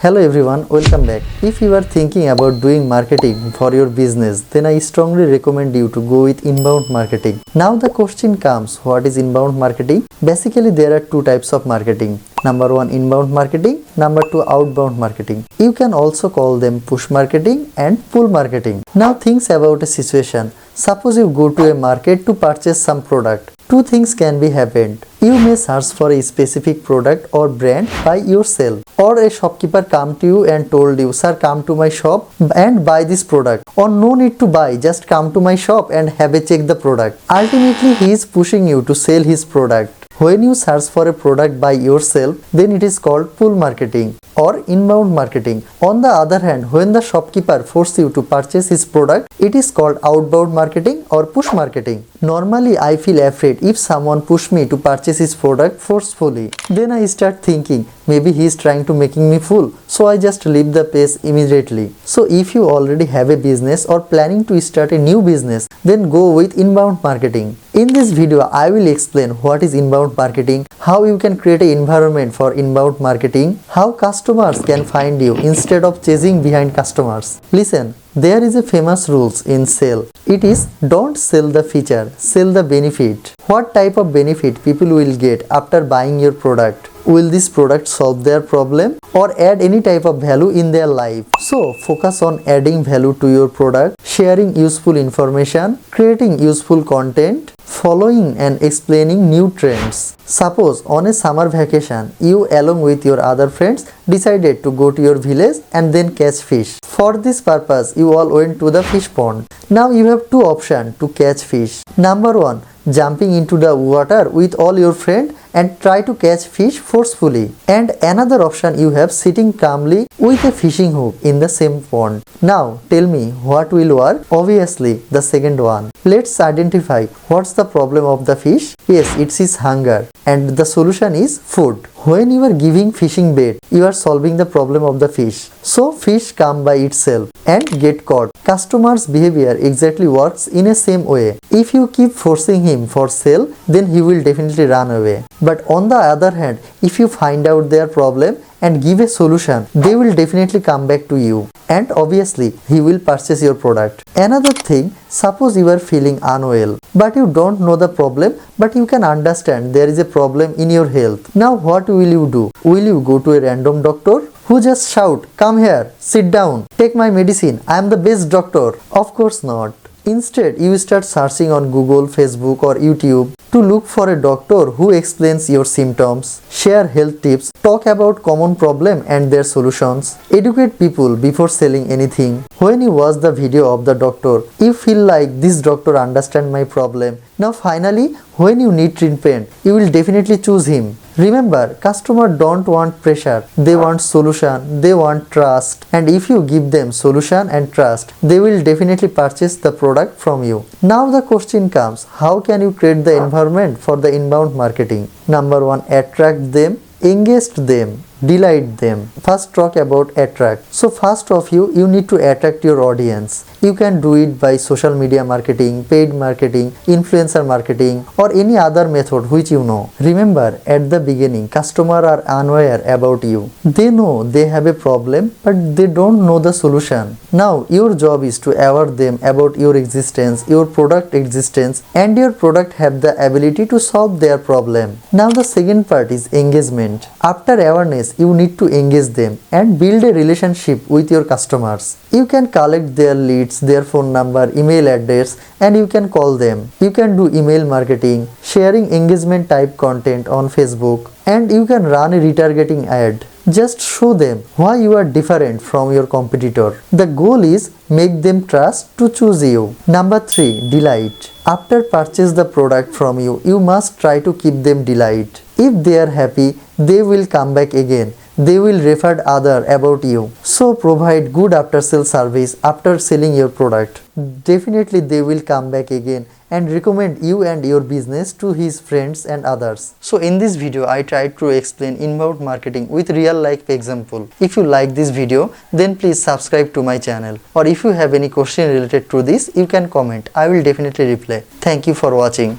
Hello everyone, welcome back. If you are thinking about doing marketing for your business, then I strongly recommend you to go with inbound marketing. Now the question comes, what is inbound marketing? Basically there are two types of marketing. Number one, inbound marketing. Number two, outbound marketing. You can also call them push marketing and pull marketing. Now think about a situation. Suppose you go to a market to purchase some product. Two things can be happened. You may search for a specific product or brand by yourself, or a shopkeeper come to you and told you, sir, come to my shop and buy this product, or no need to buy, just come to my shop and have a check the product. Ultimately he is pushing you to sell his product. When you search for a product by yourself, then it is called pull marketing or inbound marketing. On the other hand, when the shopkeeper forces you to purchase his product, it is called outbound marketing or push marketing. Normally I feel afraid if someone push me to purchase his product forcefully. Then I start thinking maybe he is trying to making me fool, so I just leave the place immediately. So if you already have a business or planning to start a new business, then go with inbound marketing. In this video I will explain what is inbound marketing, how you can create an environment for inbound marketing, how customers can find you instead of chasing behind customers. Listen, there is a famous rules in sale. It is don't sell the feature, sell the benefit. What type of benefit people will get after buying your product? Will this product solve their problem or add any type of value in their life? So focus on adding value to your product, sharing useful information, creating useful content, following and explaining new trends. Suppose on a summer vacation, you along with your other friends decided to go to your village and then catch fish. For this purpose, you all went to the fish pond. Now you have two options to catch fish. Number one, jumping into the water with all your friends and try to catch fish forcefully. And another option you have sitting calmly with a fishing hook in the same pond. Now tell me what will work? Obviously the second one. Let's identify what's the problem of the fish. Yes, it's his hunger and the solution is food. When you are giving fishing bait, you are solving the problem of the fish. So fish come by itself and get caught. Customers' behavior exactly works in a same way. If you keep forcing him for sale, then he will definitely run away. But on the other hand, if you find out their problem and give a solution, they will definitely come back to you. And obviously, he will purchase your product. Another thing, suppose you are feeling unwell, but you don't know the problem, but you can understand there is a problem in your health. Now what will you do? Will you go to a random doctor who just shout, come here, sit down, take my medicine, I am the best doctor? Of course not. Instead, you start searching on Google, Facebook or YouTube to look for a doctor who explains your symptoms, share health tips, talk about common problem and their solutions, educate people before selling anything. When you watch the video of the doctor, you feel like this doctor understands my problem. Now finally, when you need treatment, you will definitely choose him. Remember, customers don't want pressure, they want solution, they want trust, and if you give them solution and trust, they will definitely purchase the product from you. Now the question comes, how can you create the environment for the inbound marketing? Number one, attract them, engage them, delight them. First talk about attract. So first of you need to attract your audience. You can do it by social media marketing, paid marketing, influencer marketing or any other method which you know. Remember, at the beginning, customers are unaware about you. They know they have a problem but they don't know the solution. Now your job is to aware them about your existence, your product existence and your product have the ability to solve their problem. Now the second part is engagement. After awareness, you need to engage them and build a relationship with your customers. You can collect their leads, their phone number, email address and you can call them. You can do email marketing, sharing engagement type content on Facebook and you can run a retargeting ad. Just show them why you are different from your competitor. The goal is make them trust to choose you. Number 3, delight. After purchase the product from you, you must try to keep them delight. If they are happy, they will come back again. They will refer other about you. So provide good after sale service after selling your product. Definitely they will come back again and recommend you and your business to his friends and others. So in this video I tried to explain inbound marketing with real life example. If you like this video, then please subscribe to my channel, or if you have any question related to this, you can comment. I will definitely reply. Thank you for watching.